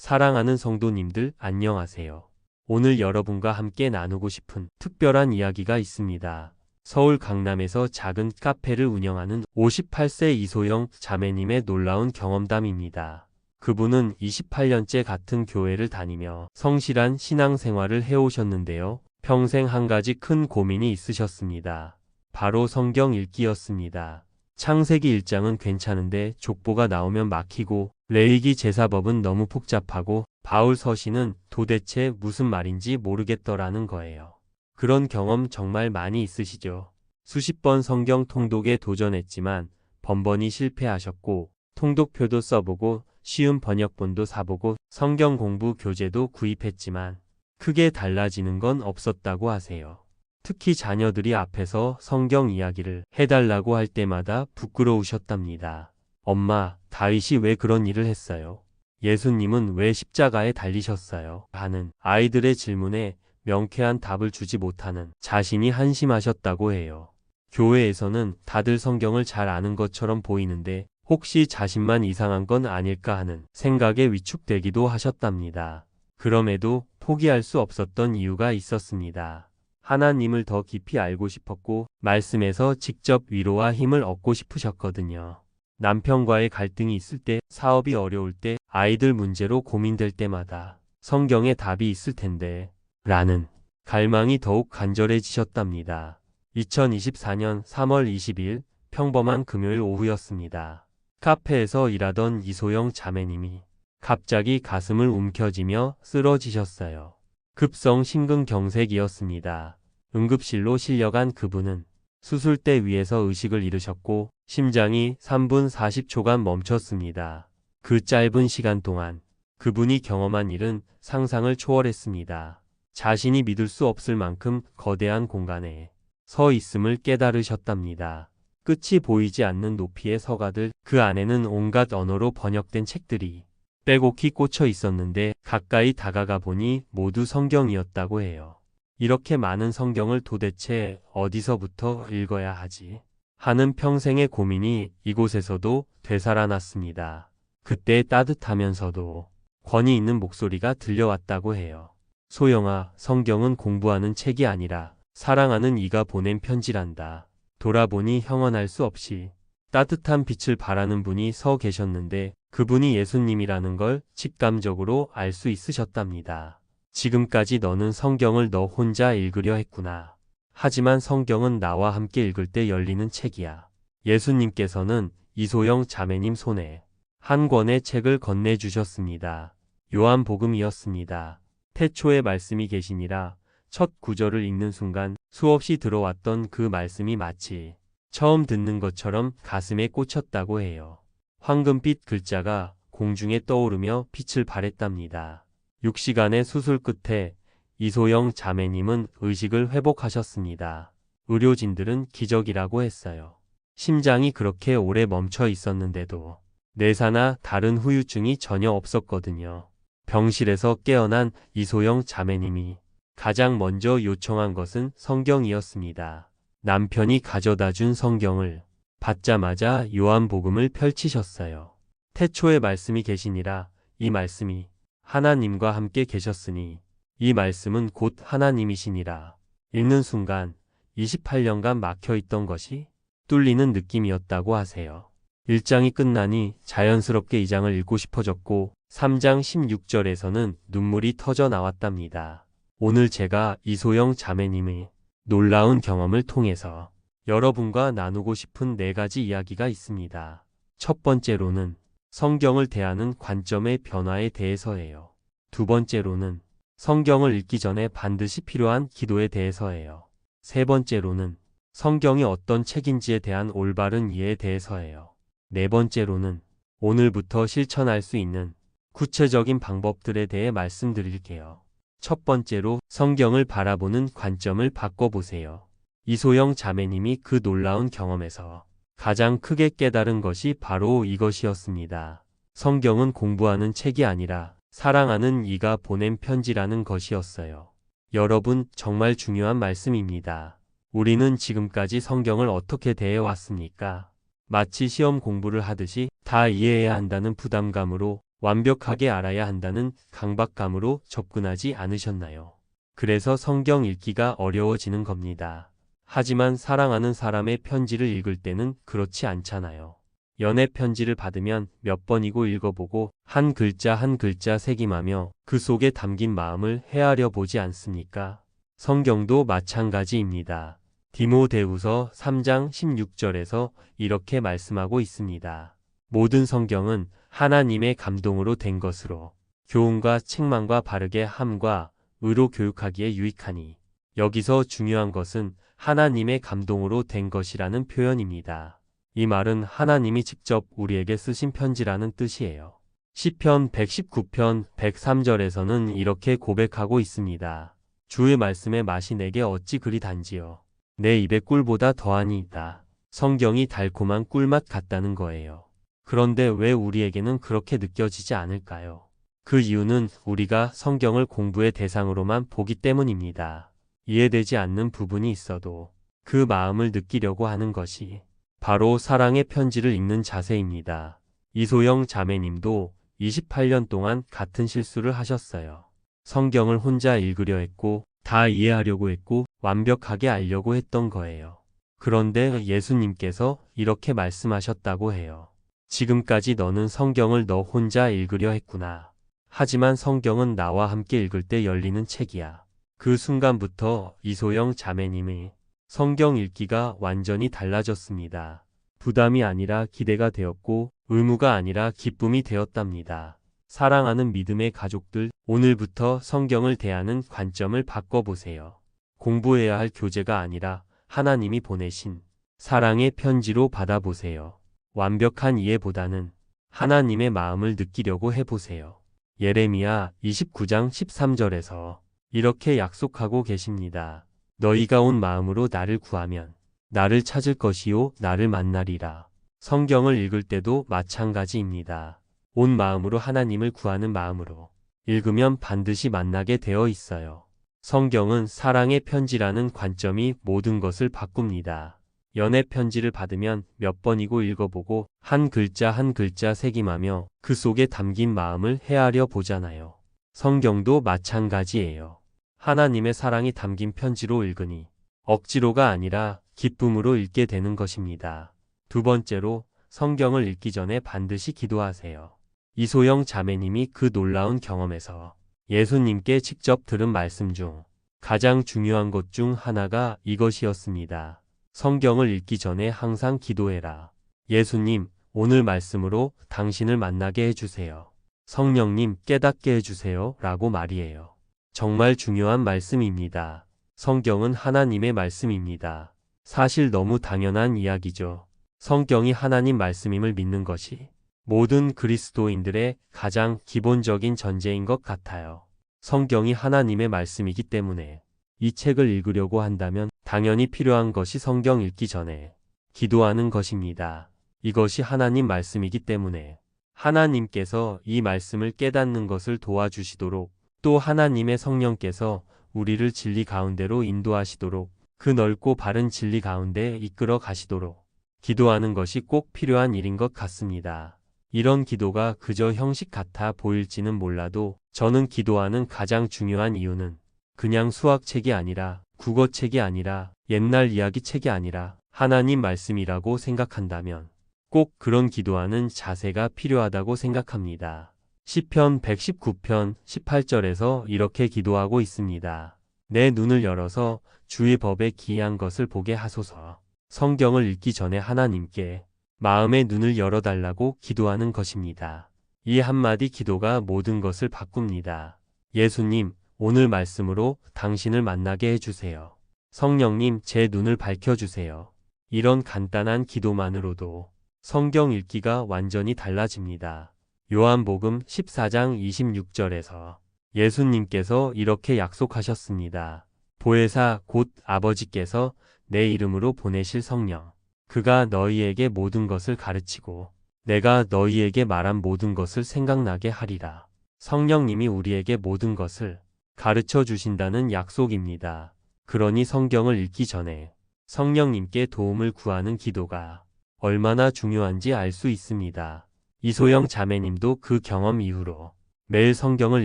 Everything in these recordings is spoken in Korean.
사랑하는 성도님들 안녕하세요. 오늘 여러분과 함께 나누고 싶은 특별한 이야기가 있습니다. 서울 강남에서 작은 카페를 운영하는 58세 이소영 자매님의 놀라운 경험담입니다. 그분은 28년째 같은 교회를 다니며 성실한 신앙생활을 해오셨는데요. 평생 한 가지 큰 고민이 있으셨습니다. 바로 성경 읽기였습니다. 창세기 1장은 괜찮은데 족보가 나오면 막히고 레위기 제사법은 너무 복잡하고 바울 서신은 도대체 무슨 말인지 모르겠더라는 거예요. 그런 경험 정말 많이 있으시죠? 수십 번 성경 통독에 도전했지만 번번이 실패하셨고 통독표도 써보고 쉬운 번역본도 사보고 성경 공부 교재도 구입했지만 크게 달라지는 건 없었다고 하세요. 특히 자녀들이 앞에서 성경 이야기를 해달라고 할 때마다 부끄러우셨답니다. 엄마, 다윗이 왜 그런 일을 했어요? 예수님은 왜 십자가에 달리셨어요? 하는 아이들의 질문에 명쾌한 답을 주지 못하는 자신이 한심하셨다고 해요. 교회에서는 다들 성경을 잘 아는 것처럼 보이는데 혹시 자신만 이상한 건 아닐까 하는 생각에 위축되기도 하셨답니다. 그럼에도 포기할 수 없었던 이유가 있었습니다. 하나님을 더 깊이 알고 싶었고 말씀에서 직접 위로와 힘을 얻고 싶으셨거든요. 남편과의 갈등이 있을 때, 사업이 어려울 때, 아이들 문제로 고민될 때마다 성경에 답이 있을 텐데 라는 갈망이 더욱 간절해지셨답니다. 2024년 3월 20일 평범한 금요일 오후였습니다. 카페에서 일하던 이소영 자매님이 갑자기 가슴을 움켜쥐며 쓰러지셨어요. 급성 심근경색이었습니다. 응급실로 실려간 그분은 수술대 위에서 의식을 잃으셨고 심장이 3분 40초간 멈췄습니다. 그 짧은 시간 동안 그분이 경험한 일은 상상을 초월했습니다. 자신이 믿을 수 없을 만큼 거대한 공간에 서 있음을 깨달으셨답니다. 끝이 보이지 않는 높이의 서가들, 그 안에는 온갖 언어로 번역된 책들이 빼곡히 꽂혀 있었는데 가까이 다가가 보니 모두 성경이었다고 해요. 이렇게 많은 성경을 도대체 어디서부터 읽어야 하지? 하는 평생의 고민이 이곳에서도 되살아났습니다. 그때 따뜻하면서도 권위 있는 목소리가 들려왔다고 해요. 소영아, 성경은 공부하는 책이 아니라 사랑하는 이가 보낸 편지란다. 돌아보니 형언할 수 없이 따뜻한 빛을 발하는 분이 서 계셨는데 그분이 예수님이라는 걸 직감적으로 알 수 있으셨답니다. 지금까지 너는 성경을 너 혼자 읽으려 했구나. 하지만 성경은 나와 함께 읽을 때 열리는 책이야. 예수님께서는 이소영 자매님 손에 한 권의 책을 건네주셨습니다. 요한복음이었습니다. 태초에 말씀이 계시니라. 첫 구절을 읽는 순간 수없이 들어왔던 그 말씀이 마치 처음 듣는 것처럼 가슴에 꽂혔다고 해요. 황금빛 글자가 공중에 떠오르며 빛을 발했답니다. 6시간의 수술 끝에 이소영 자매님은 의식을 회복하셨습니다. 의료진들은 기적이라고 했어요. 심장이 그렇게 오래 멈춰 있었는데도 뇌사나 다른 후유증이 전혀 없었거든요. 병실에서 깨어난 이소영 자매님이 가장 먼저 요청한 것은 성경이었습니다. 남편이 가져다 준 성경을 받자마자 요한복음을 펼치셨어요. 태초에 말씀이 계시니라. 이 말씀이 하나님과 함께 계셨으니 이 말씀은 곧 하나님이시니라. 읽는 순간 28년간 막혀있던 것이 뚫리는 느낌이었다고 하세요. 1장이 끝나니 자연스럽게 2장을 읽고 싶어졌고 3장 16절에서는 눈물이 터져 나왔답니다. 오늘 제가 이소영 자매님의 놀라운 경험을 통해서 여러분과 나누고 싶은 4가지 이야기가 있습니다. 첫 번째로는 성경을 대하는 관점의 변화에 대해서예요. 두 번째로는 성경을 읽기 전에 반드시 필요한 기도에 대해서예요. 세 번째로는 성경이 어떤 책인지에 대한 올바른 이해에 대해서예요. 네 번째로는 오늘부터 실천할 수 있는 구체적인 방법들에 대해 말씀드릴게요. 첫 번째로 성경을 바라보는 관점을 바꿔보세요. 이소영 자매님이 그 놀라운 경험에서 가장 크게 깨달은 것이 바로 이것이었습니다. 성경은 공부하는 책이 아니라 사랑하는 이가 보낸 편지라는 것이었어요. 여러분, 정말 중요한 말씀입니다. 우리는 지금까지 성경을 어떻게 대해왔습니까? 마치 시험 공부를 하듯이 다 이해해야 한다는 부담감으로 완벽하게 알아야 한다는 강박감으로 접근하지 않으셨나요? 그래서 성경 읽기가 어려워지는 겁니다. 하지만 사랑하는 사람의 편지를 읽을 때는 그렇지 않잖아요. 연애 편지를 받으면 몇 번이고 읽어보고 한 글자 한 글자 새김하며 그 속에 담긴 마음을 헤아려 보지 않습니까? 성경도 마찬가지입니다. 디모데후서 3장 16절에서 이렇게 말씀하고 있습니다. 모든 성경은 하나님의 감동으로 된 것으로 교훈과 책망과 바르게 함과 의로 교육하기에 유익하니, 여기서 중요한 것은 하나님의 감동으로 된 것이라는 표현입니다. 이 말은 하나님이 직접 우리에게 쓰신 편지라는 뜻이에요. 시편 119편 103절에서는 이렇게 고백하고 있습니다. 주의 말씀의 맛이 내게 어찌 그리 단지요. 내 입에 꿀보다 더하니 있다. 성경이 달콤한 꿀맛 같다는 거예요. 그런데 왜 우리에게는 그렇게 느껴지지 않을까요? 그 이유는 우리가 성경을 공부의 대상으로만 보기 때문입니다. 이해되지 않는 부분이 있어도 그 마음을 느끼려고 하는 것이 바로 사랑의 편지를 읽는 자세입니다. 이소영 자매님도 28년 동안 같은 실수를 하셨어요. 성경을 혼자 읽으려 했고 다 이해하려고 했고 완벽하게 알려고 했던 거예요. 그런데 예수님께서 이렇게 말씀하셨다고 해요. 지금까지 너는 성경을 너 혼자 읽으려 했구나. 하지만 성경은 나와 함께 읽을 때 열리는 책이야. 그 순간부터 이소영 자매님이 성경 읽기가 완전히 달라졌습니다. 부담이 아니라 기대가 되었고 의무가 아니라 기쁨이 되었답니다. 사랑하는 믿음의 가족들, 오늘부터 성경을 대하는 관점을 바꿔보세요. 공부해야 할 교재가 아니라 하나님이 보내신 사랑의 편지로 받아보세요. 완벽한 이해보다는 하나님의 마음을 느끼려고 해보세요. 예레미야 29장 13절에서 이렇게 약속하고 계십니다. 너희가 온 마음으로 나를 구하면 나를 찾을 것이요 나를 만나리라. 성경을 읽을 때도 마찬가지입니다. 온 마음으로 하나님을 구하는 마음으로 읽으면 반드시 만나게 되어 있어요. 성경은 사랑의 편지라는 관점이 모든 것을 바꿉니다. 연애 편지를 받으면 몇 번이고 읽어보고 한 글자 한 글자 새김하며 그 속에 담긴 마음을 헤아려 보잖아요. 성경도 마찬가지예요. 하나님의 사랑이 담긴 편지로 읽으니 억지로가 아니라 기쁨으로 읽게 되는 것입니다. 두 번째로, 성경을 읽기 전에 반드시 기도하세요. 이소영 자매님이 그 놀라운 경험에서 예수님께 직접 들은 말씀 중 가장 중요한 것 중 하나가 이것이었습니다. 성경을 읽기 전에 항상 기도해라. 예수님, 오늘 말씀으로 당신을 만나게 해주세요. 성령님, 깨닫게 해주세요. 라고 말이에요. 정말 중요한 말씀입니다. 성경은 하나님의 말씀입니다. 사실 너무 당연한 이야기죠. 성경이 하나님 말씀임을 믿는 것이 모든 그리스도인들의 가장 기본적인 전제인 것 같아요. 성경이 하나님의 말씀이기 때문에 이 책을 읽으려고 한다면 당연히 필요한 것이 성경 읽기 전에 기도하는 것입니다. 이것이 하나님 말씀이기 때문에 하나님께서 이 말씀을 깨닫는 것을 도와주시도록, 또 하나님의 성령께서 우리를 진리 가운데로 인도하시도록, 그 넓고 바른 진리 가운데 이끌어 가시도록 기도하는 것이 꼭 필요한 일인 것 같습니다. 이런 기도가 그저 형식 같아 보일지는 몰라도 저는 기도하는 가장 중요한 이유는 그냥 수학책이 아니라, 국어책이 아니라, 옛날 이야기책이 아니라 하나님 말씀이라고 생각한다면 꼭 그런 기도하는 자세가 필요하다고 생각합니다. 시편 119편 18절에서 이렇게 기도하고 있습니다. 내 눈을 열어서 주의 법에 기이한 것을 보게 하소서. 성경을 읽기 전에 하나님께 마음의 눈을 열어달라고 기도하는 것입니다. 이 한마디 기도가 모든 것을 바꿉니다. 예수님, 오늘 말씀으로 당신을 만나게 해주세요. 성령님, 제 눈을 밝혀주세요. 이런 간단한 기도만으로도 성경 읽기가 완전히 달라집니다. 요한복음 14장 26절에서 예수님께서 이렇게 약속하셨습니다. 보혜사 곧 아버지께서 내 이름으로 보내실 성령, 그가 너희에게 모든 것을 가르치고 내가 너희에게 말한 모든 것을 생각나게 하리라. 성령님이 우리에게 모든 것을 가르쳐 주신다는 약속입니다. 그러니 성경을 읽기 전에 성령님께 도움을 구하는 기도가 얼마나 중요한지 알 수 있습니다. 이소영 자매님도 그 경험 이후로 매일 성경을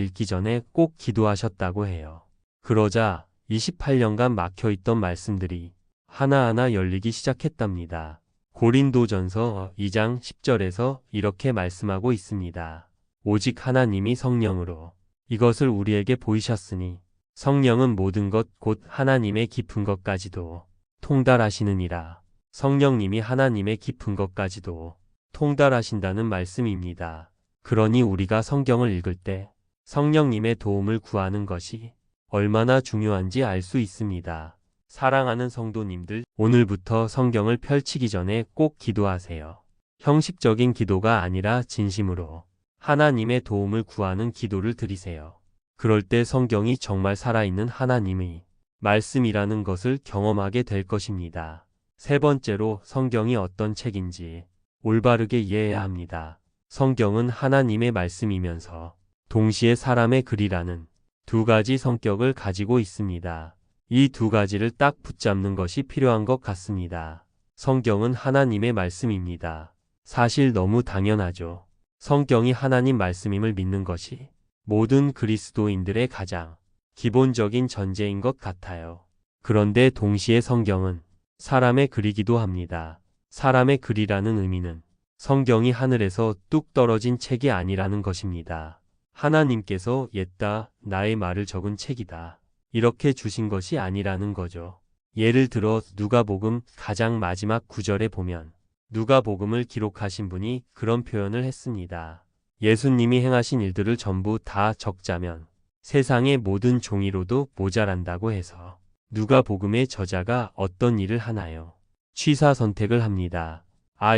읽기 전에 꼭 기도하셨다고 해요. 그러자 28년간 막혀있던 말씀들이 하나하나 열리기 시작했답니다. 고린도전서 2장 10절에서 이렇게 말씀하고 있습니다. 오직 하나님이 성령으로 이것을 우리에게 보이셨으니 성령은 모든 것 곧 하나님의 깊은 것까지도 통달하시느니라. 성령님이 하나님의 깊은 것까지도 통달하신다는 말씀입니다. 그러니 우리가 성경을 읽을 때 성령님의 도움을 구하는 것이 얼마나 중요한지 알 수 있습니다. 사랑하는 성도님들, 오늘부터 성경을 펼치기 전에 꼭 기도하세요. 형식적인 기도가 아니라 진심으로 하나님의 도움을 구하는 기도를 드리세요. 그럴 때 성경이 정말 살아있는 하나님의 말씀이라는 것을 경험하게 될 것입니다. 세 번째로 성경이 어떤 책인지 올바르게 이해해야 합니다. 성경은 하나님의 말씀이면서 동시에 사람의 글이라는 두 가지 성격을 가지고 있습니다. 이 두 가지를 딱 붙잡는 것이 필요한 것 같습니다. 성경은 하나님의 말씀입니다. 사실 너무 당연하죠. 성경이 하나님 말씀임을 믿는 것이 모든 그리스도인들의 가장 기본적인 전제인 것 같아요. 그런데 동시에 성경은 사람의 글이기도 합니다. 사람의 글이라는 의미는 성경이 하늘에서 뚝 떨어진 책이 아니라는 것입니다. 하나님께서 옛다 나의 말을 적은 책이다. 이렇게 주신 것이 아니라는 거죠. 예를 들어 누가복음 가장 마지막 구절에 보면 누가복음을 기록하신 분이 그런 표현을 했습니다. 예수님이 행하신 일들을 전부 다 적자면 세상의 모든 종이로도 모자란다고 해서 누가복음의 저자가 어떤 일을 하나요? 취사 선택을 합니다.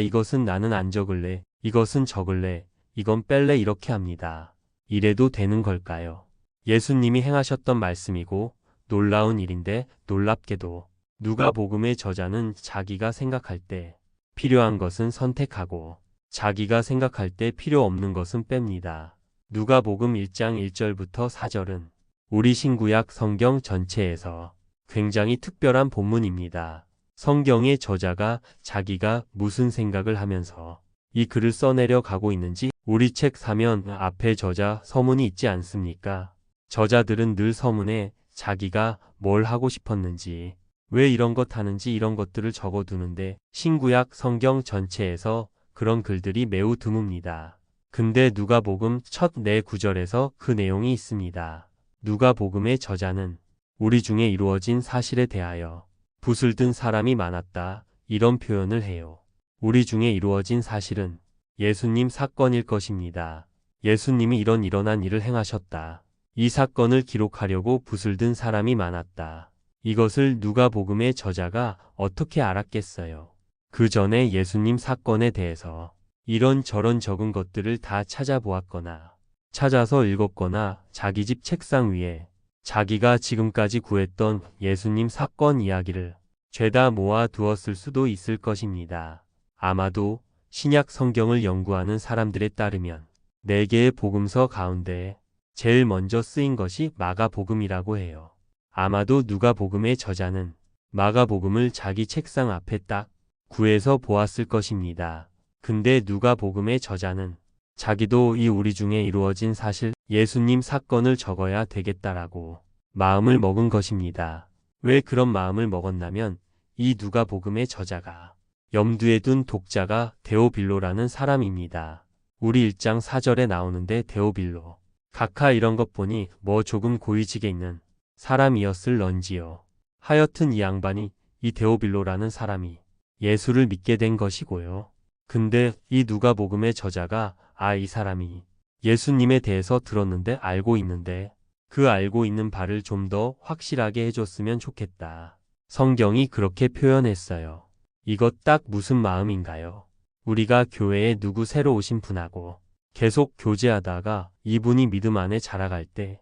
이것은 나는 안 적을래, 이것은 적을래, 이건 뺄래 이렇게 합니다. 이래도 되는 걸까요? 예수님이 행하셨던 말씀이고 놀라운 일인데 놀랍게도 누가복음의 저자는 자기가 생각할 때 필요한 것은 선택하고 자기가 생각할 때 필요 없는 것은 뺍니다. 누가복음 1장 1절부터 4절은 우리 신구약 성경 전체에서 굉장히 특별한 본문입니다. 성경의 저자가 자기가 무슨 생각을 하면서 이 글을 써내려 가고 있는지 우리 책 사면 앞에 저자 서문이 있지 않습니까? 저자들은 늘 서문에 자기가 뭘 하고 싶었는지, 왜 이런 것 하는지 이런 것들을 적어두는데 신구약 성경 전체에서 그런 글들이 매우 드뭅니다. 근데 누가복음 첫 네 구절에서 그 내용이 있습니다. 누가복음의 저자는 우리 중에 이루어진 사실에 대하여 붓을 든 사람이 많았다. 이런 표현을 해요. 우리 중에 이루어진 사실은 예수님 사건일 것입니다. 예수님이 일어난 일을 행하셨다. 이 사건을 기록하려고 붓을 든 사람이 많았다. 이것을 누가복음의 저자가 어떻게 알았겠어요? 그 전에 예수님 사건에 대해서 이런저런 적은 것들을 다 찾아보았거나 찾아서 읽었거나 자기 집 책상 위에 자기가 지금까지 구했던 예수님 사건 이야기를 죄다 모아 두었을 수도 있을 것입니다. 아마도 신약 성경을 연구하는 사람들에 따르면 4개의 복음서 가운데 제일 먼저 쓰인 것이 마가복음이라고 해요. 아마도 누가복음의 저자는 마가복음을 자기 책상 앞에 딱 구해서 보았을 것입니다. 근데 누가복음의 저자는 자기도 이 우리 중에 이루어진 사실 예수님 사건을 적어야 되겠다라고 마음을 먹은 것입니다. 왜 그런 마음을 먹었냐면 이 누가복음의 저자가 염두에 둔 독자가 데오빌로라는 사람입니다. 우리 1장 4절에 나오는데 데오빌로 각하 이런 것 보니 뭐 조금 고위직에 있는 사람이었을런지요. 하여튼 이 양반이 이 데오빌로라는 사람이 예수를 믿게 된 것이고요. 근데 이 누가복음의 저자가 이 사람이 예수님에 대해서 들었는데 알고 있는데 그 알고 있는 바를 좀 더 확실하게 해줬으면 좋겠다. 성경이 그렇게 표현했어요. 이것 딱 무슨 마음인가요? 우리가 교회에 누구 새로 오신 분하고 계속 교제하다가 이분이 믿음 안에 자라갈 때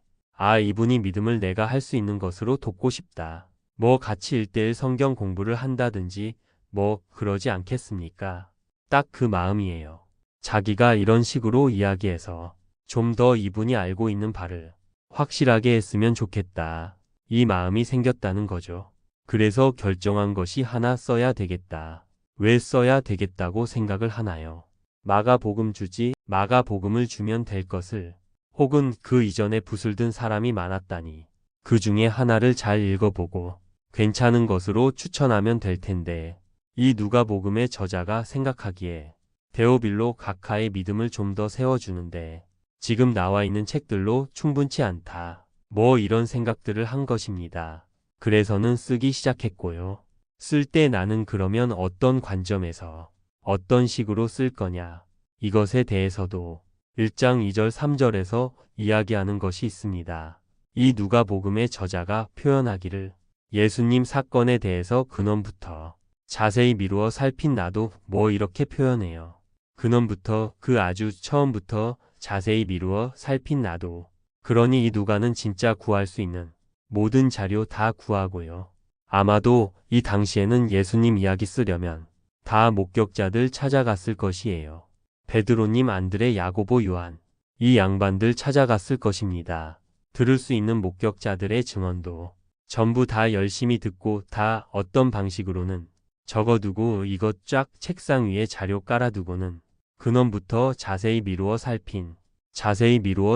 이분이 믿음을 내가 할 수 있는 것으로 돕고 싶다. 뭐 같이 1:1 성경 공부를 한다든지 뭐 그러지 않겠습니까? 딱 그 마음이에요. 자기가 이런 식으로 이야기해서 좀 더 이분이 알고 있는 바를 확실하게 했으면 좋겠다. 이 마음이 생겼다는 거죠. 그래서 결정한 것이 하나 써야 되겠다. 왜 써야 되겠다고 생각을 하나요? 마가복음 주지 마가복음을 주면 될 것을 혹은 그 이전에 붓을 든 사람이 많았다니 그 중에 하나를 잘 읽어보고 괜찮은 것으로 추천하면 될 텐데 이 누가복음의 저자가 생각하기에 데오빌로 각하의 믿음을 좀 더 세워주는데 지금 나와 있는 책들로 충분치 않다. 뭐 이런 생각들을 한 것입니다. 그래서는 쓰기 시작했고요. 쓸 때 나는 그러면 어떤 관점에서 어떤 식으로 쓸 거냐. 이것에 대해서도 1장 2절 3절에서 이야기하는 것이 있습니다. 이 누가복음의 저자가 표현하기를 예수님 사건에 대해서 근원부터 자세히 미루어 살핀 나도 뭐 이렇게 표현해요. 근원부터 그 아주 처음부터 자세히 미루어 살핀 나도. 그러니 이 누가는 진짜 구할 수 있는 모든 자료 다 구하고요. 아마도 이 당시에는 예수님 이야기 쓰려면 다 목격자들 찾아갔을 것이에요. 베드로님, 안드레, 야고보, 요한 이 양반들 찾아갔을 것입니다. 들을 수 있는 목격자들의 증언도 전부 다 열심히 듣고 다 어떤 방식으로는 적어두고 이것 쫙 책상 위에 자료 깔아두고는 근원부터 자세히 미루어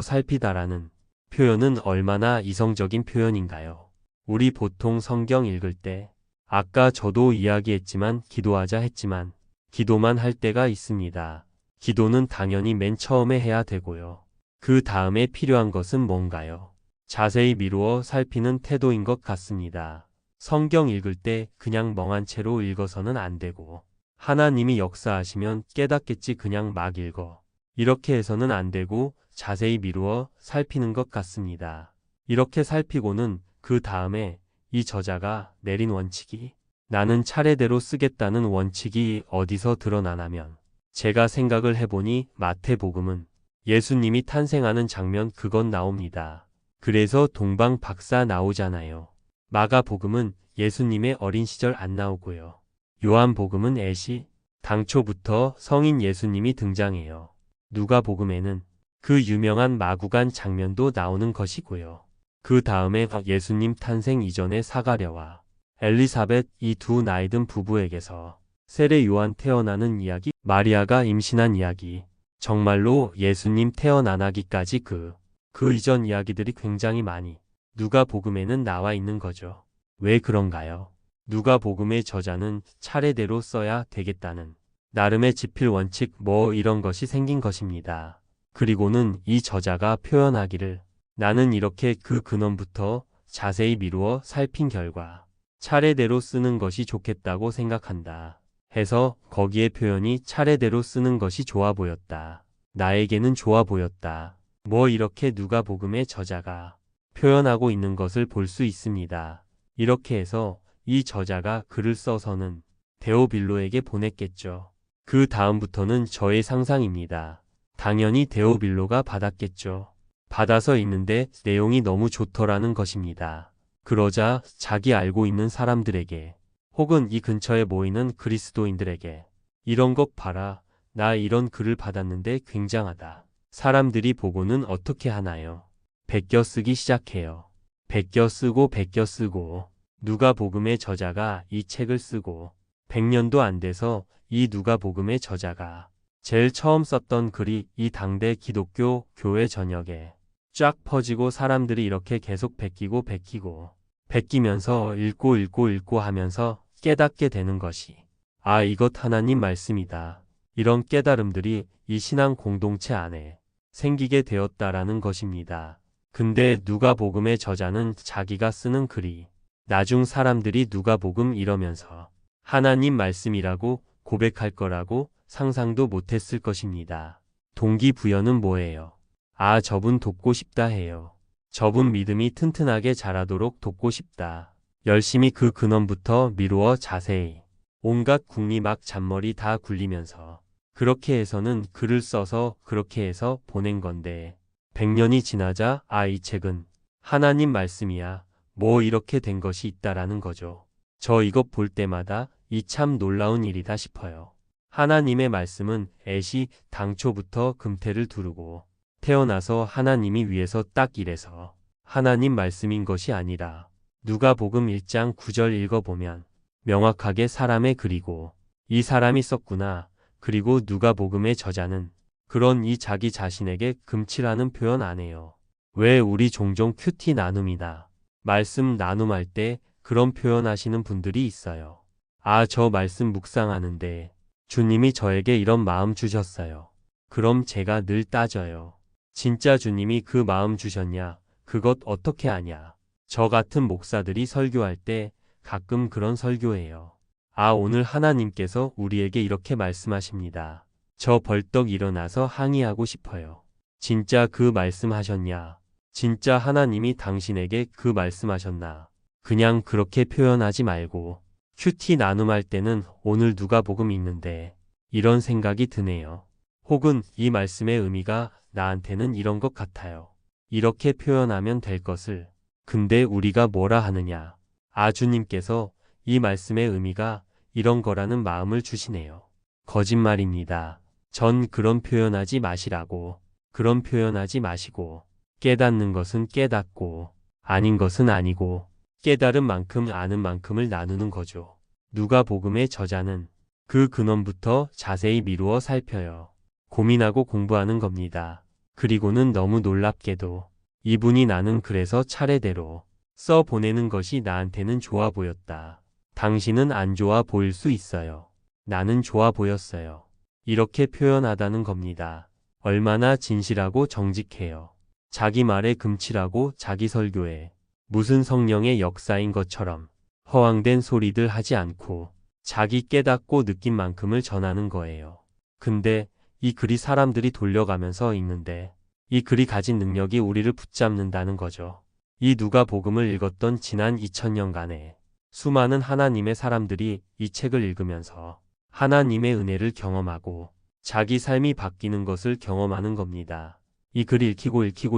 살피다라는 표현은 얼마나 이성적인 표현인가요? 우리 보통 성경 읽을 때 아까 저도 이야기했지만 기도하자 했지만 기도만 할 때가 있습니다. 기도는 당연히 맨 처음에 해야 되고요. 그 다음에 필요한 것은 뭔가요? 자세히 미루어 살피는 태도인 것 같습니다. 성경 읽을 때 그냥 멍한 채로 읽어서는 안 되고 하나님이 역사하시면 깨닫겠지 그냥 막 읽어. 이렇게 해서는 안 되고 자세히 미루어 살피는 것 같습니다. 이렇게 살피고는 그 다음에 이 저자가 내린 원칙이 나는 차례대로 쓰겠다는 원칙이 어디서 드러나냐면 제가 생각을 해보니 마태복음은 예수님이 탄생하는 장면 그건 나옵니다. 그래서 동방 박사 나오잖아요. 마가복음은 예수님의 어린 시절 안 나오고요. 요한복음은 애시 당초부터 성인 예수님이 등장해요. 누가복음에는 그 유명한 마구간 장면도 나오는 것이고요. 그 다음에 예수님 탄생 이전의 사가랴와 엘리사벳 이 두 나이든 부부에게서 세례 요한 태어나는 이야기, 마리아가 임신한 이야기, 정말로 예수님 태어나기까지 그 이전 이야기들이 굉장히 많이 누가복음에는 나와 있는 거죠. 왜 그런가요? 누가복음의 저자는 차례대로 써야 되겠다는 나름의 지필 원칙 뭐 이런 것이 생긴 것입니다. 그리고는 이 저자가 표현하기를 나는 이렇게 그 근원부터 자세히 미루어 살핀 결과 차례대로 쓰는 것이 좋겠다고 생각한다. 해서 거기에 표현이 차례대로 쓰는 것이 좋아 보였다. 나에게는 좋아 보였다. 뭐 이렇게 누가복음의 저자가 표현하고 있는 것을 볼 수 있습니다. 이렇게 해서 이 저자가 글을 써서는 데오빌로에게 보냈겠죠. 그 다음부터는 저의 상상입니다. 당연히 데오빌로가 받았겠죠. 받아서 읽는데 내용이 너무 좋더라는 것입니다. 그러자 자기 알고 있는 사람들에게 혹은 이 근처에 모이는 그리스도인들에게 이런 것 봐라. 나 이런 글을 받았는데 굉장하다. 사람들이 보고는 어떻게 하나요? 베껴 쓰기 시작해요. 베껴 쓰고 누가복음의 저자가 이 책을 쓰고 100년도 안 돼서 이 누가복음의 저자가 제일 처음 썼던 글이 이 당대 기독교 교회 전역에 쫙 퍼지고 사람들이 이렇게 계속 베끼면서 읽고 하면서 깨닫게 되는 것이 이것 하나님 말씀이다. 이런 깨달음들이 이 신앙 공동체 안에 생기게 되었다라는 것입니다. 근데 누가복음의 저자는 자기가 쓰는 글이 나중 사람들이 누가복음 이러면서 하나님 말씀이라고 고백할 거라고 상상도 못했을 것입니다. 동기부여는 뭐예요? 저분 돕고 싶다 해요. 저분 믿음이 튼튼하게 자라도록 돕고 싶다. 열심히 그 근원부터 미루어 자세히 온갖 궁리 막 잔머리 다 굴리면서 그렇게 해서는 글을 써서 그렇게 해서 보낸 건데 100년이 지나자 이 책은 하나님 말씀이야. 뭐 이렇게 된 것이 있다라는 거죠. 저 이것 볼 때마다 이 참 놀라운 일이다 싶어요. 하나님의 말씀은 애시 당초부터 금태를 두르고 태어나서 하나님이 위해서 딱 이래서 하나님 말씀인 것이 아니라 누가복음 1장 9절 읽어보면 명확하게 사람의 글이고 이 사람이 썼구나. 그리고 누가복음의 저자는 그런 이 자기 자신에게 금치라는 표현 안 해요. 왜 우리 종종 큐티 나눔이나 말씀 나눔할 때 그런 표현 하시는 분들이 있어요. 아, 저 말씀 묵상하는데 주님이 저에게 이런 마음 주셨어요. 그럼 제가 늘 따져요. 진짜 주님이 그 마음 주셨냐? 그것 어떻게 아냐? 저 같은 목사들이 설교할 때 가끔 그런 설교해요. 아, 오늘 하나님께서 우리에게 이렇게 말씀하십니다. 저 벌떡 일어나서 항의하고 싶어요. 진짜 그 말씀하셨냐? 진짜 하나님이 당신에게 그 말씀하셨나? 그냥 그렇게 표현하지 말고 큐티 나눔할 때는 오늘 누가복음 읽는데 이런 생각이 드네요. 혹은 이 말씀의 의미가 나한테는 이런 것 같아요. 이렇게 표현하면 될 것을 근데 우리가 뭐라 하느냐? 아, 주님께서 이 말씀의 의미가 이런 거라는 마음을 주시네요. 거짓말입니다. 전 그런 표현하지 마시라고. 그런 표현하지 마시고 깨닫는 것은 깨닫고 아닌 것은 아니고 깨달은 만큼 아는 만큼을 나누는 거죠. 누가복음의 저자는 그 근원부터 자세히 미루어 살펴요. 고민하고 공부하는 겁니다. 그리고는 너무 놀랍게도 이분이 나는 그래서 차례대로 써 보내는 것이 나한테는 좋아 보였다. 당신은 안 좋아 보일 수 있어요. 나는 좋아 보였어요. 이렇게 표현하다는 겁니다. 얼마나 진실하고 정직해요. 자기 말에 금칠하고 자기 설교에 무슨 성령의 역사인 것처럼 허황된 소리들 하지 않고 자기 깨닫고 느낀 만큼을 전하는 거예요. 근데 이 글이 사람들이 돌려가면서 읽는데 이 글이 가진 능력이 우리를 붙잡는다는 거죠. 이 누가복음을 읽었던 지난 2000년간에 수많은 하나님의 사람들이 이 책을 읽으면서 하나님의 은혜를 경험하고 자기 삶이 바뀌는 것을 경험하는 겁니다. 이 글을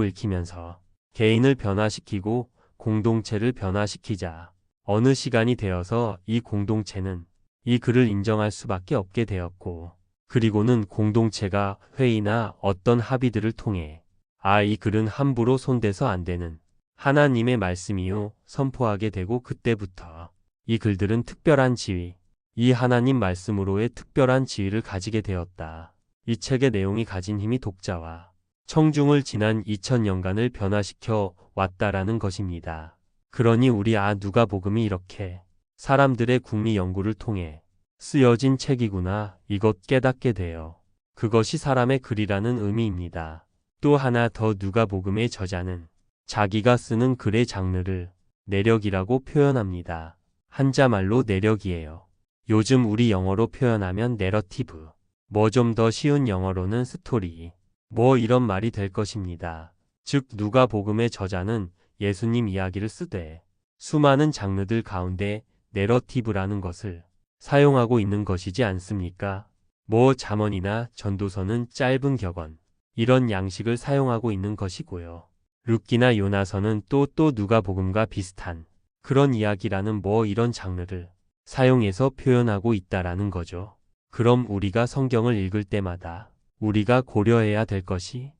읽히면서 개인을 변화시키고 공동체를 변화시키자 어느 시간이 되어서 이 공동체는 이 글을 인정할 수밖에 없게 되었고 그리고는 공동체가 회의나 어떤 합의들을 통해 아, 이 글은 함부로 손대서 안 되는 하나님의 말씀이요 선포하게 되고 그때부터 이 글들은 특별한 지위, 이 하나님 말씀으로의 특별한 지위를 가지게 되었다. 이 책의 내용이 가진 힘이 독자와 청중을 지난 2000년간을 변화시켜 왔다라는 것입니다. 그러니 우리 누가복음이 이렇게 사람들의 국리 연구를 통해 쓰여진 책이구나 이것 깨닫게 돼요. 그것이 사람의 글이라는 의미입니다. 또 하나 더 누가복음의 저자는 자기가 쓰는 글의 장르를 내력이라고 표현합니다. 한자말로 내력이에요. 요즘 우리 영어로 표현하면 내러티브, 뭐 좀 더 쉬운 영어로는 스토리, 뭐 이런 말이 될 것입니다. 즉 누가복음의 저자는 예수님 이야기를 쓰되 수많은 장르들 가운데 내러티브라는 것을 사용하고 있는 것이지 않습니까? 뭐 잠언이나 전도서는 짧은 격언, 이런 양식을 사용하고 있는 것이고요. 룻기나 요나서는 또 누가복음과 비슷한 그런 이야기라는 뭐 이런 장르를 사용해서 표현하고 있다라는 거죠. 그럼 우리가 성경을 읽을 때마다 우리가 고려해야 될 것이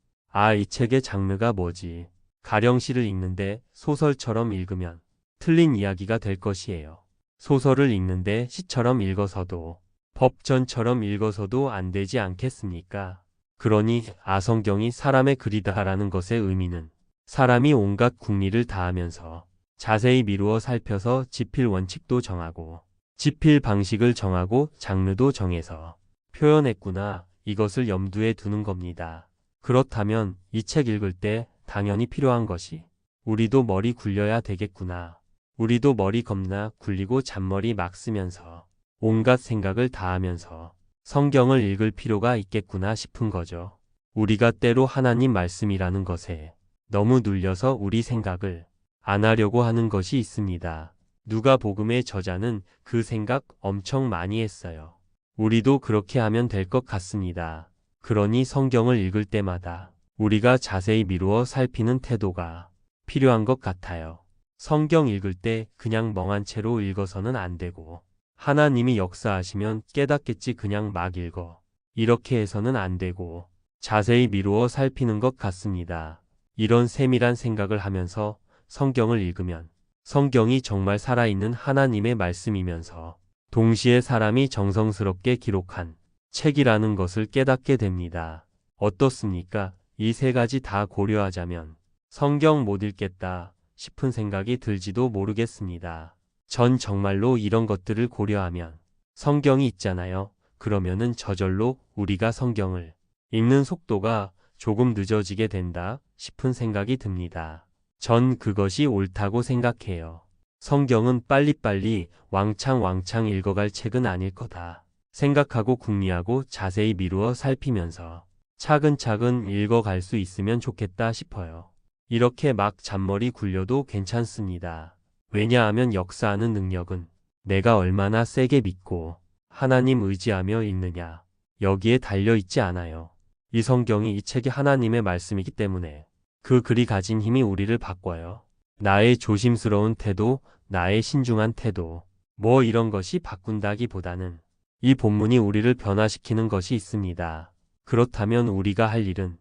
이 책의 장르가 뭐지? 가령 시를 읽는데 소설처럼 읽으면 틀린 이야기가 될 것이에요. 소설을 읽는데 시처럼 읽어서도 법전처럼 읽어서도 안 되지 않겠습니까? 그러니 성경이 사람의 글이다라는 것의 의미는 사람이 온갖 국리를 다하면서 자세히 미루어 살펴서 집필 원칙도 정하고 집필 방식을 정하고 장르도 정해서 표현했구나 이것을 염두에 두는 겁니다. 그렇다면 이 책 읽을 때 당연히 필요한 것이 우리도 머리 굴려야 되겠구나. 우리도 머리 겁나 굴리고 잔머리 막 쓰면서 온갖 생각을 다하면서 성경을 읽을 필요가 있겠구나 싶은 거죠. 우리가 때로 하나님 말씀이라는 것에 너무 눌려서 우리 생각을 안 하려고 하는 것이 있습니다. 누가복음의 저자는 그 생각 엄청 많이 했어요. 우리도 그렇게 하면 될 것 같습니다. 그러니 성경을 읽을 때마다 우리가 자세히 미루어 살피는 태도가 필요한 것 같아요. 성경 읽을 때 그냥 멍한 채로 읽어서는 안 되고 하나님이 역사하시면 깨닫겠지 그냥 막 읽어. 이렇게 해서는 안 되고 자세히 미루어 살피는 것 같습니다. 이런 세밀한 생각을 하면서 성경을 읽으면 성경이 정말 살아있는 하나님의 말씀이면서 동시에 사람이 정성스럽게 기록한 책이라는 것을 깨닫게 됩니다. 어떻습니까? 이 세 가지 다 고려하자면 성경 못 읽겠다 싶은 생각이 들지도 모르겠습니다. 전 정말로 이런 것들을 고려하면 성경이 있잖아요. 그러면은 저절로 우리가 성경을 읽는 속도가 조금 늦어지게 된다 싶은 생각이 듭니다. 전 그것이 옳다고 생각해요. 성경은 빨리빨리 왕창 읽어갈 책은 아닐 거다 생각하고 궁리하고 자세히 미루어 살피면서 차근차근 읽어갈 수 있으면 좋겠다 싶어요. 이렇게 막 잔머리 굴려도 괜찮습니다. 왜냐하면 역사하는 능력은 내가 얼마나 세게 믿고 하나님 의지하며 읽느냐 여기에 달려있지 않아요. 이 성경이 이 책이 하나님의 말씀이기 때문에 그 글이 가진 힘이 우리를 바꿔요. 나의 조심스러운 태도, 나의 신중한 태도, 뭐 이런 것이 바꾼다기보다는 이 본문이 우리를 변화시키는 것이 있습니다. 그렇다면 우리가 할 일은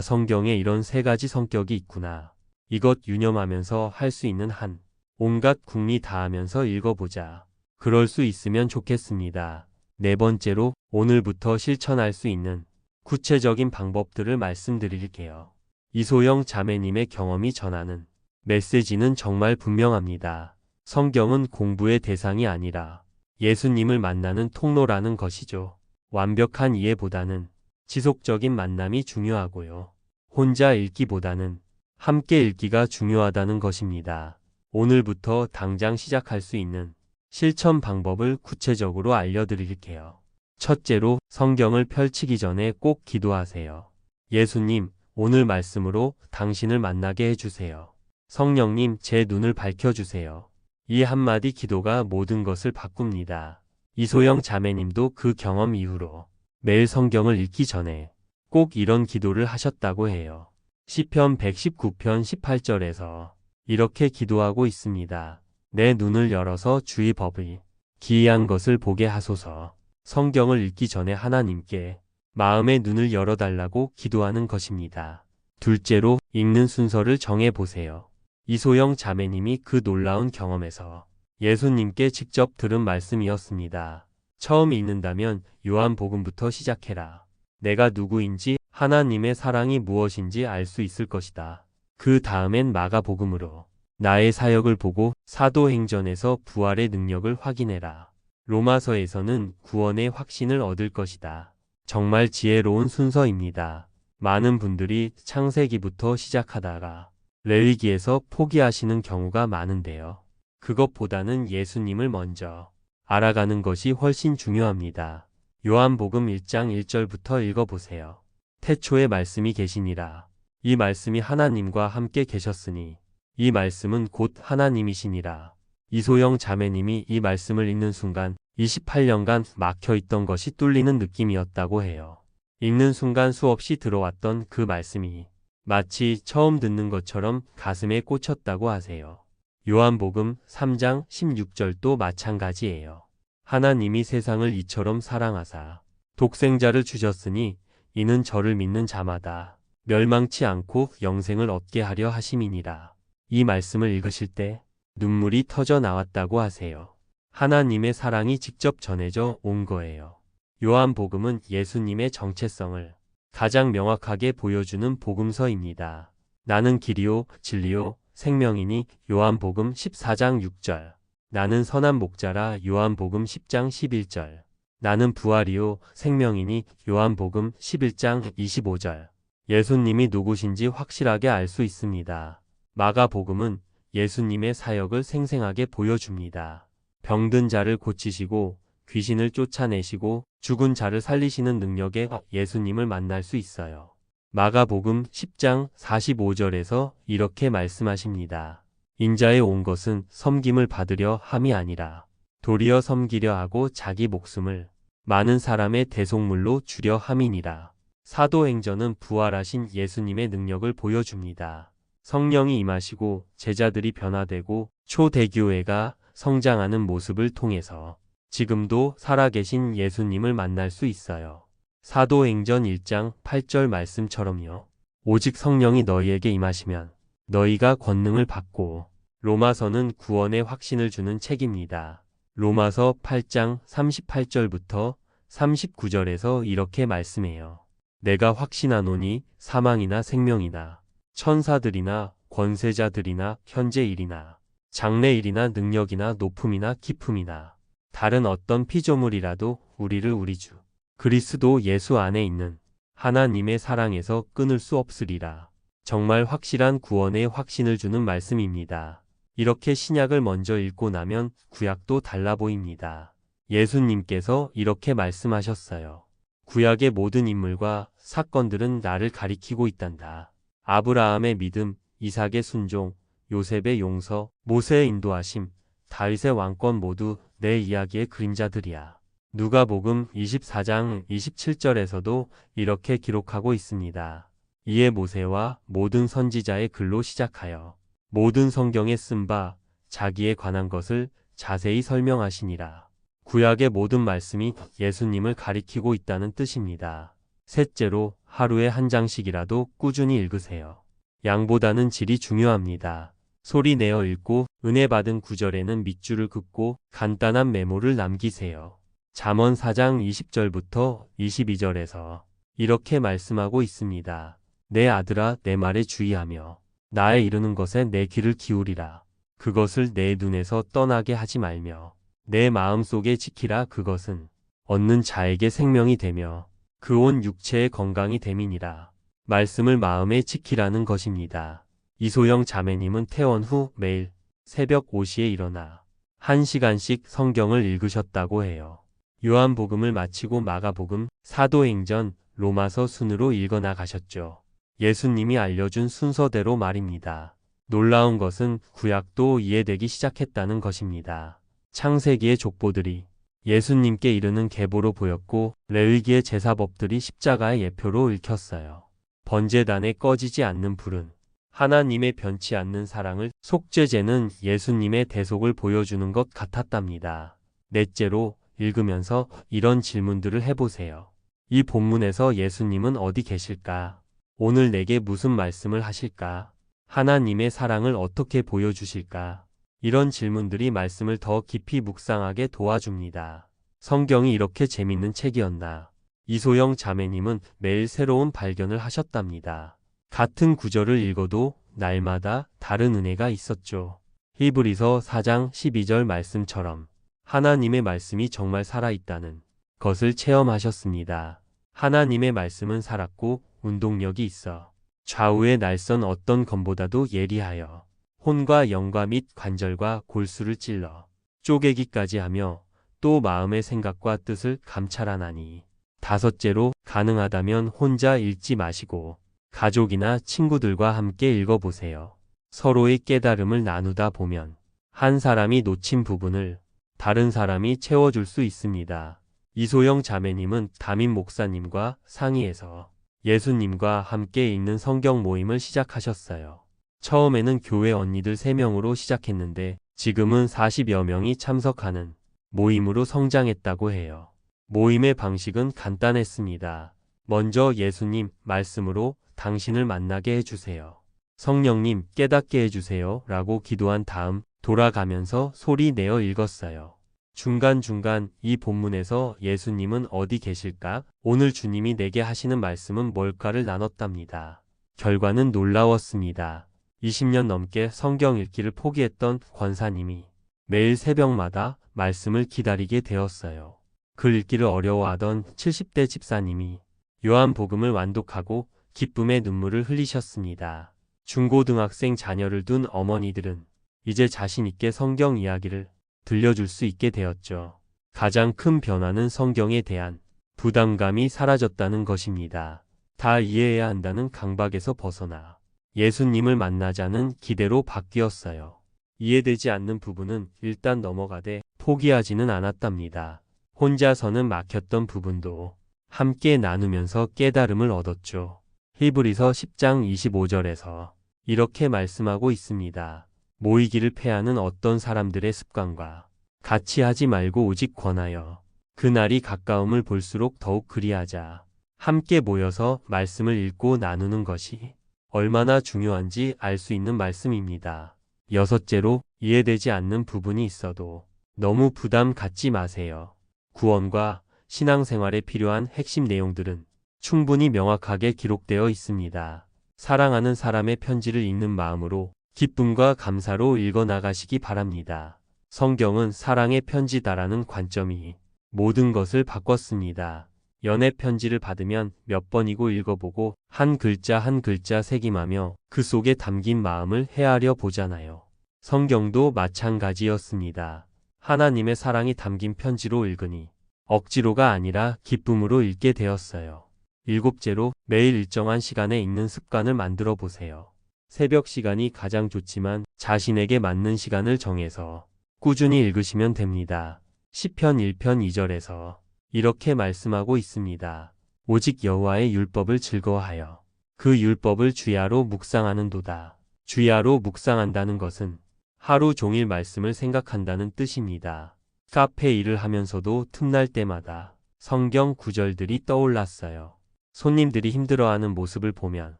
성경에 이런 세 가지 성격이 있구나. 이것 유념하면서 할 수 있는 한 온갖 궁리 다하면서 읽어보자. 그럴 수 있으면 좋겠습니다. 네 번째로 오늘부터 실천할 수 있는 구체적인 방법들을 말씀드릴게요. 이소영 자매님의 경험이 전하는 메시지는 정말 분명합니다. 성경은 공부의 대상이 아니라 예수님을 만나는 통로라는 것이죠. 완벽한 이해보다는 지속적인 만남이 중요하고요. 혼자 읽기보다는 함께 읽기가 중요하다는 것입니다. 오늘부터 당장 시작할 수 있는 실천 방법을 구체적으로 알려드릴게요. 첫째로 성경을 펼치기 전에 꼭 기도하세요. 예수님, 오늘 말씀으로 당신을 만나게 해주세요. 성령님, 제 눈을 밝혀주세요. 이 한마디 기도가 모든 것을 바꿉니다. 이소영 자매님도 그 경험 이후로 매일 성경을 읽기 전에 꼭 이런 기도를 하셨다고 해요. 시편 119편 18절에서 이렇게 기도하고 있습니다. 내 눈을 열어서 주의 법의 기이한 것을 보게 하소서. 성경을 읽기 전에 하나님께 마음의 눈을 열어달라고 기도하는 것입니다. 둘째로 읽는 순서를 정해보세요. 이소영 자매님이 그 놀라운 경험에서 예수님께 직접 들은 말씀이었습니다. 처음 읽는다면 요한복음부터 시작해라. 내가 누구인지 하나님의 사랑이 무엇인지 알 수 있을 것이다. 그 다음엔 마가복음으로 나의 사역을 보고 사도행전에서 부활의 능력을 확인해라. 로마서에서는 구원의 확신을 얻을 것이다. 정말 지혜로운 순서입니다. 많은 분들이 창세기부터 시작하다가 레위기에서 포기하시는 경우가 많은데요. 그것보다는 예수님을 먼저 알아가는 것이 훨씬 중요합니다. 요한복음 1장 1절부터 읽어보세요. 태초에 말씀이 계시니라. 이 말씀이 하나님과 함께 계셨으니 이 말씀은 곧 하나님이시니라. 이소영 자매님이 이 말씀을 읽는 순간 28년간 막혀있던 것이 뚫리는 느낌이었다고 해요. 읽는 순간 수없이 들어왔던 그 말씀이 마치 처음 듣는 것처럼 가슴에 꽂혔다고 하세요. 요한복음 3장 16절도 마찬가지예요. 하나님이 세상을 이처럼 사랑하사 독생자를 주셨으니 이는 저를 믿는 자마다 멸망치 않고 영생을 얻게 하려 하심이니라. 이 말씀을 읽으실 때 눈물이 터져 나왔다고 하세요. 하나님의 사랑이 직접 전해져 온 거예요. 요한복음은 예수님의 정체성을 가장 명확하게 보여주는 복음서입니다. 나는 길이요 진리요 생명이니 요한복음 14장 6절. 나는 선한 목자라 요한복음 10장 11절. 나는 부활이요 생명이니 요한복음 11장 25절. 예수님이 누구신지 확실하게 알 수 있습니다. 마가복음은 예수님의 사역을 생생하게 보여줍니다. 병든 자를 고치시고 귀신을 쫓아내시고 죽은 자를 살리시는 능력의 예수님을 만날 수 있어요. 마가복음 10장 45절에서 이렇게 말씀하십니다. 인자에 온 것은 섬김을 받으려 함이 아니라 도리어 섬기려 하고 자기 목숨을 많은 사람의 대속물로 주려 함이니라. 사도행전은 부활하신 예수님의 능력을 보여줍니다. 성령이 임하시고 제자들이 변화되고 초대교회가 성장하는 모습을 통해서 지금도 살아계신 예수님을 만날 수 있어요. 사도행전 1장 8절 말씀처럼요. 오직 성령이 너희에게 임하시면 너희가 권능을 받고. 로마서는 구원의 확신을 주는 책입니다. 로마서 8장 38절부터 39절에서 이렇게 말씀해요. 내가 확신하노니 사망이나 생명이나 천사들이나 권세자들이나 현재일이나 장래일이나 능력이나 높음이나 깊음이나 다른 어떤 피조물이라도 우리를 우리 주 그리스도 예수 안에 있는 하나님의 사랑에서 끊을 수 없으리라. 정말 확실한 구원의 확신을 주는 말씀입니다. 이렇게 신약을 먼저 읽고 나면 구약도 달라 보입니다. 예수님께서 이렇게 말씀하셨어요. 구약의 모든 인물과 사건들은 나를 가리키고 있단다. 아브라함의 믿음, 이삭의 순종, 요셉의 용서, 모세의 인도하심, 다윗의 왕권 모두 내 이야기의 그림자들이야. 누가복음 24장 27절에서도 이렇게 기록하고 있습니다. 이에 모세와 모든 선지자의 글로 시작하여 모든 성경에 쓴 바 자기에 관한 것을 자세히 설명하시니라. 구약의 모든 말씀이 예수님을 가리키고 있다는 뜻입니다. 셋째로 하루에 한 장씩이라도 꾸준히 읽으세요. 양보다는 질이 중요합니다. 소리 내어 읽고 은혜 받은 구절에는 밑줄을 긋고 간단한 메모를 남기세요. 잠언 4장 20절부터 22절에서 이렇게 말씀하고 있습니다. 내 아들아 내 말에 주의하며 나의 이르는 것에 내 귀를 기울이라. 그것을 내 눈에서 떠나게 하지 말며 내 마음속에 지키라. 그것은 얻는 자에게 생명이 되며 그 온 육체의 건강이 됨이니라. 말씀을 마음에 지키라는 것입니다. 이소영 자매님은 퇴원 후 매일 새벽 5시에 일어나 1시간씩 성경을 읽으셨다고 해요. 요한복음을 마치고 마가복음, 사도행전, 로마서 순으로 읽어나가셨죠. 예수님이 알려준 순서대로 말입니다. 놀라운 것은 구약도 이해되기 시작했다는 것입니다. 창세기의 족보들이 예수님께 이르는 계보로 보였고 레위기의 제사법들이 십자가의 예표로 읽혔어요. 번제단에 꺼지지 않는 불은 하나님의 변치 않는 사랑을, 속죄제는 예수님의 대속을 보여주는 것 같았답니다. 넷째로 읽으면서 이런 질문들을 해보세요. 이 본문에서 예수님은 어디 계실까? 오늘 내게 무슨 말씀을 하실까? 하나님의 사랑을 어떻게 보여주실까? 이런 질문들이 말씀을 더 깊이 묵상하게 도와줍니다. 성경이 이렇게 재밌는 책이었나? 이소영 자매님은 매일 새로운 발견을 하셨답니다. 같은 구절을 읽어도 날마다 다른 은혜가 있었죠. 히브리서 4장 12절 말씀처럼 하나님의 말씀이 정말 살아있다는 것을 체험하셨습니다. 하나님의 말씀은 살았고 운동력이 있어 좌우의 날선 어떤 검보다도 예리하여 혼과 영과 및 관절과 골수를 찔러 쪼개기까지 하며 또 마음의 생각과 뜻을 감찰하나니. 다섯째로 가능하다면 혼자 읽지 마시고 가족이나 친구들과 함께 읽어보세요. 서로의 깨달음을 나누다 보면 한 사람이 놓친 부분을 다른 사람이 채워줄 수 있습니다. 이소영 자매님은 담임 목사님과 상의해서 예수님과 함께 읽는 성경 모임을 시작하셨어요. 처음에는 교회 언니들 3명으로 시작했는데 지금은 40여 명이 참석하는 모임으로 성장했다고 해요. 모임의 방식은 간단했습니다. 먼저 예수님 말씀으로 당신을 만나게 해주세요. 성령님 깨닫게 해주세요 라고 기도한 다음 돌아가면서 소리 내어 읽었어요. 중간중간 이 본문에서 예수님은 어디 계실까? 오늘 주님이 내게 하시는 말씀은 뭘까를 나눴답니다. 결과는 놀라웠습니다. 20년 넘게 성경 읽기를 포기했던 권사님이 매일 새벽마다 말씀을 기다리게 되었어요. 글 읽기를 어려워하던 70대 집사님이 요한복음을 완독하고 기쁨의 눈물을 흘리셨습니다. 중고등학생 자녀를 둔 어머니들은 이제 자신 있게 성경 이야기를 들려줄 수 있게 되었죠. 가장 큰 변화는 성경에 대한 부담감이 사라졌다는 것입니다. 다 이해해야 한다는 강박에서 벗어나 예수님을 만나자는 기대로 바뀌었어요. 이해되지 않는 부분은 일단 넘어가되 포기하지는 않았답니다. 혼자서는 막혔던 부분도 함께 나누면서 깨달음을 얻었죠. 히브리서 10장 25절에서 이렇게 말씀하고 있습니다. 모이기를 패하는 어떤 사람들의 습관과 같이 하지 말고 오직 권하여 그날이 가까움을 볼수록 더욱 그리하자. 함께 모여서 말씀을 읽고 나누는 것이 얼마나 중요한지 알 수 있는 말씀입니다. 여섯째로 이해되지 않는 부분이 있어도 너무 부담 갖지 마세요. 구원과 신앙생활에 필요한 핵심 내용들은 충분히 명확하게 기록되어 있습니다. 사랑하는 사람의 편지를 읽는 마음으로 기쁨과 감사로 읽어나가시기 바랍니다. 성경은 사랑의 편지다라는 관점이 모든 것을 바꿨습니다. 연애 편지를 받으면 몇 번이고 읽어보고 한 글자 한 글자 새김하며 그 속에 담긴 마음을 헤아려 보잖아요. 성경도 마찬가지였습니다. 하나님의 사랑이 담긴 편지로 읽으니 억지로가 아니라 기쁨으로 읽게 되었어요. 일곱째로 매일 일정한 시간에 읽는 습관을 만들어 보세요. 새벽 시간이 가장 좋지만 자신에게 맞는 시간을 정해서 꾸준히 읽으시면 됩니다. 시편 1편 2절에서 이렇게 말씀하고 있습니다. 오직 여호와의 율법을 즐거워하여 그 율법을 주야로 묵상하는도다. 주야로 묵상한다는 것은 하루 종일 말씀을 생각한다는 뜻입니다. 카페 일을 하면서도 틈날 때마다 성경 구절들이 떠올랐어요. 손님들이 힘들어하는 모습을 보면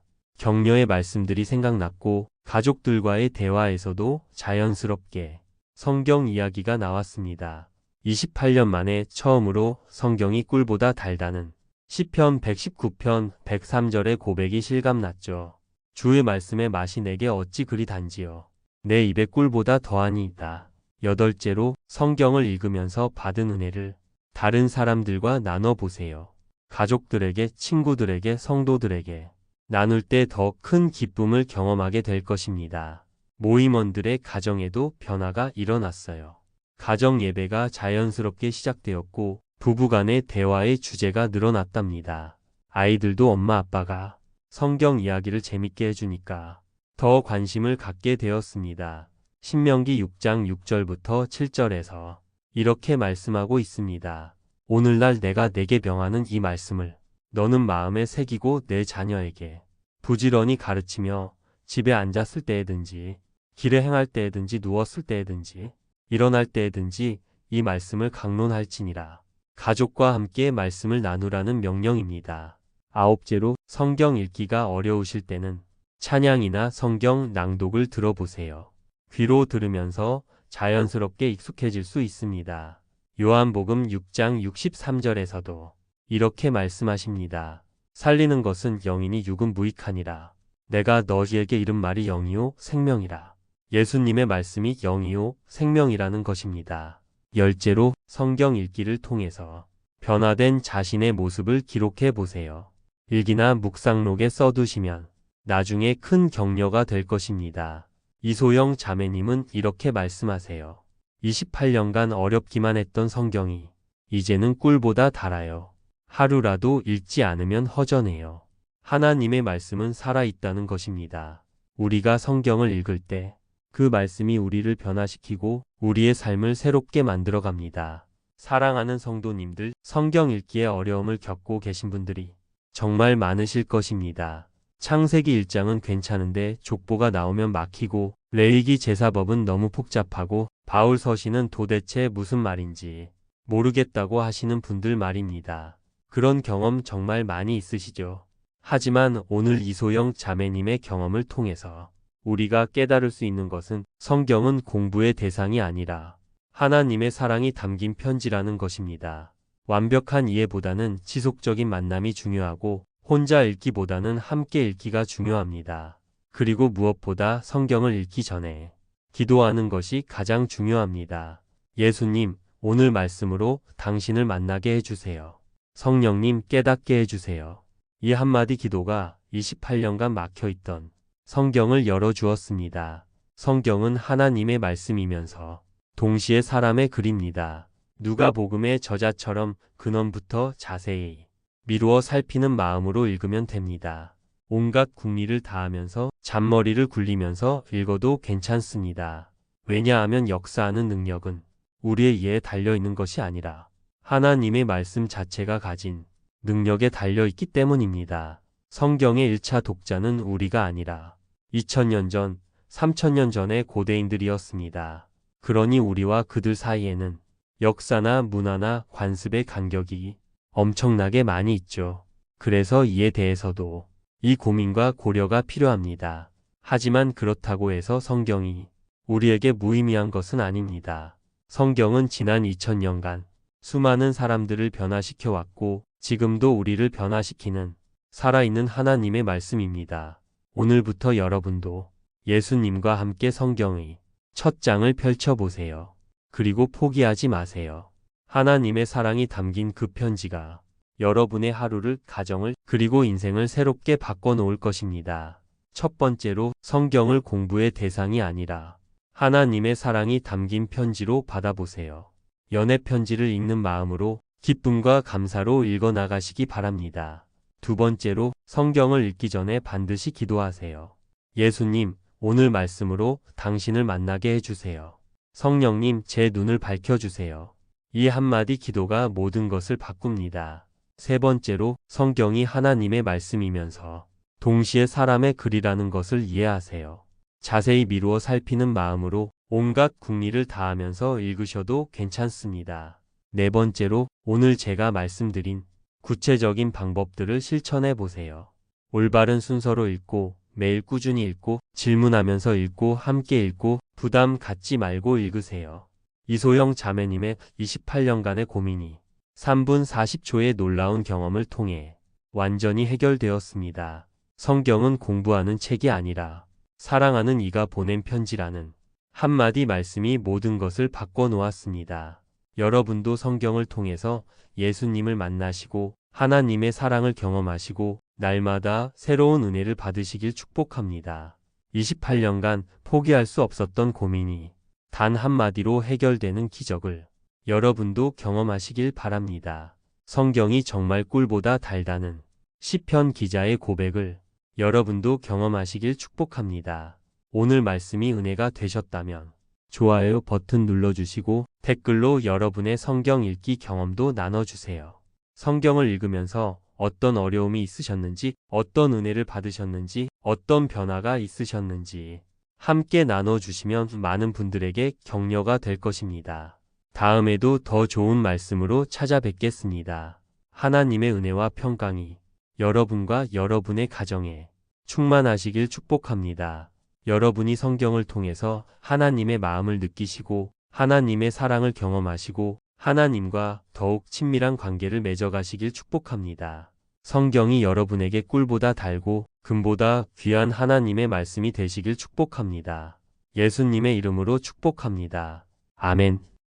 격려의 말씀들이 생각났고 가족들과의 대화에서도 자연스럽게 성경 이야기가 나왔습니다. 28년 만에 처음으로 성경이 꿀보다 달다는 시편 119편 103절의 고백이 실감났죠. 주의 말씀의 맛이 내게 어찌 그리 단지요. 내 입에 꿀보다 더하니 있다. 여덟째로 성경을 읽으면서 받은 은혜를 다른 사람들과 나눠보세요. 가족들에게, 친구들에게, 성도들에게 나눌 때 더 큰 기쁨을 경험하게 될 것입니다. 모임원들의 가정에도 변화가 일어났어요. 가정 예배가 자연스럽게 시작되었고 부부간의 대화의 주제가 늘어났답니다. 아이들도 엄마 아빠가 성경 이야기를 재밌게 해주니까 더 관심을 갖게 되었습니다. 신명기 6장 6절부터 7절에서 이렇게 말씀하고 있습니다. 오늘날 내가 내게 명하는 이 말씀을 너는 마음에 새기고 내 자녀에게 부지런히 가르치며 집에 앉았을 때에든지 길에 행할 때에든지 누웠을 때에든지 일어날 때에든지 이 말씀을 강론할지니라. 가족과 함께 말씀을 나누라는 명령입니다. 아홉째로 성경 읽기가 어려우실 때는 찬양이나 성경 낭독을 들어보세요. 귀로 들으면서 자연스럽게 익숙해질 수 있습니다. 요한복음 6장 63절에서도 이렇게 말씀하십니다. 살리는 것은 영이니 육은 무익하니라. 내가 너희에게 이른 말이 영이요 생명이라. 예수님의 말씀이 영이요 생명이라는 것입니다. 열째로 성경 읽기를 통해서 변화된 자신의 모습을 기록해 보세요. 일기나 묵상록에 써두시면 나중에 큰 격려가 될 것입니다. 이소영 자매님은 이렇게 말씀하세요. 28년간 어렵기만 했던 성경이 이제는 꿀보다 달아요. 하루라도 읽지 않으면 허전해요. 하나님의 말씀은 살아있다는 것입니다. 우리가 성경을 읽을 때 그 말씀이 우리를 변화시키고 우리의 삶을 새롭게 만들어갑니다. 사랑하는 성도님들, 성경 읽기에 어려움을 겪고 계신 분들이 정말 많으실 것입니다. 창세기 1장은 괜찮은데 족보가 나오면 막히고 레위기 제사법은 너무 복잡하고 바울 서신은 도대체 무슨 말인지 모르겠다고 하시는 분들 말입니다. 그런 경험 정말 많이 있으시죠? 하지만 오늘 이소영 자매님의 경험을 통해서 우리가 깨달을 수 있는 것은 성경은 공부의 대상이 아니라 하나님의 사랑이 담긴 편지라는 것입니다. 완벽한 이해보다는 지속적인 만남이 중요하고 혼자 읽기보다는 함께 읽기가 중요합니다. 그리고 무엇보다 성경을 읽기 전에 기도하는 것이 가장 중요합니다. 예수님, 오늘 말씀으로 당신을 만나게 해주세요. 성령님, 깨닫게 해주세요. 이 한마디 기도가 28년간 막혀있던 성경을 열어주었습니다. 성경은 하나님의 말씀이면서 동시에 사람의 글입니다. 누가복음의 저자처럼 근원부터 자세히 미루어 살피는 마음으로 읽으면 됩니다. 온갖 궁리를 다하면서 잔머리를 굴리면서 읽어도 괜찮습니다. 왜냐하면 역사하는 능력은 우리의 이해에 달려있는 것이 아니라 하나님의 말씀 자체가 가진 능력에 달려있기 때문입니다. 성경의 1차 독자는 우리가 아니라 2000년 전, 3000년 전의 고대인들이었습니다. 그러니 우리와 그들 사이에는 역사나 문화나 관습의 간격이 엄청나게 많이 있죠. 그래서 이에 대해서도 이 고민과 고려가 필요합니다. 하지만 그렇다고 해서 성경이 우리에게 무의미한 것은 아닙니다. 성경은 지난 2000년간 수많은 사람들을 변화시켜 왔고 지금도 우리를 변화시키는 살아있는 하나님의 말씀입니다. 오늘부터 여러분도 예수님과 함께 성경의 첫 장을 펼쳐보세요. 그리고 포기하지 마세요. 하나님의 사랑이 담긴 그 편지가 여러분의 하루를, 가정을, 그리고 인생을 새롭게 바꿔놓을 것입니다. 첫 번째로 성경을 공부의 대상이 아니라 하나님의 사랑이 담긴 편지로 받아보세요. 연애 편지를 읽는 마음으로 기쁨과 감사로 읽어나가시기 바랍니다. 두 번째로 성경을 읽기 전에 반드시 기도하세요. 예수님, 오늘 말씀으로 당신을 만나게 해주세요. 성령님, 제 눈을 밝혀주세요. 이 한마디 기도가 모든 것을 바꿉니다. 세 번째로 성경이 하나님의 말씀이면서 동시에 사람의 글이라는 것을 이해하세요. 자세히 미루어 살피는 마음으로 온갖 궁리를 다하면서 읽으셔도 괜찮습니다. 네 번째로 오늘 제가 말씀드린 구체적인 방법들을 실천해 보세요. 올바른 순서로 읽고 매일 꾸준히 읽고 질문하면서 읽고 함께 읽고 부담 갖지 말고 읽으세요. 이소영 자매님의 28년간의 고민이 3분 40초의 놀라운 경험을 통해 완전히 해결되었습니다. 성경은 공부하는 책이 아니라 사랑하는 이가 보낸 편지라는 한마디 말씀이 모든 것을 바꿔놓았습니다. 여러분도 성경을 통해서 예수님을 만나시고 하나님의 사랑을 경험하시고 날마다 새로운 은혜를 받으시길 축복합니다. 28년간 포기할 수 없었던 고민이 단 한마디로 해결되는 기적을 여러분도 경험하시길 바랍니다. 성경이 정말 꿀보다 달다는 시편 기자의 고백을 여러분도 경험하시길 축복합니다. 오늘 말씀이 은혜가 되셨다면 좋아요 버튼 눌러주시고 댓글로 여러분의 성경 읽기 경험도 나눠주세요. 성경을 읽으면서 어떤 어려움이 있으셨는지, 어떤 은혜를 받으셨는지, 어떤 변화가 있으셨는지 함께 나눠주시면 많은 분들에게 격려가 될 것입니다. 다음에도 더 좋은 말씀으로 찾아뵙겠습니다. 하나님의 은혜와 평강이 여러분과 여러분의 가정에 충만하시길 축복합니다. 여러분이 성경을 통해서 하나님의 마음을 느끼시고 하나님의 사랑을 경험하시고 하나님과 더욱 친밀한 관계를 맺어가시길 축복합니다. 성경이 여러분에게 꿀보다 달고 금보다 귀한 하나님의 말씀이 되시길 축복합니다. 예수님의 이름으로 축복합니다. 아멘.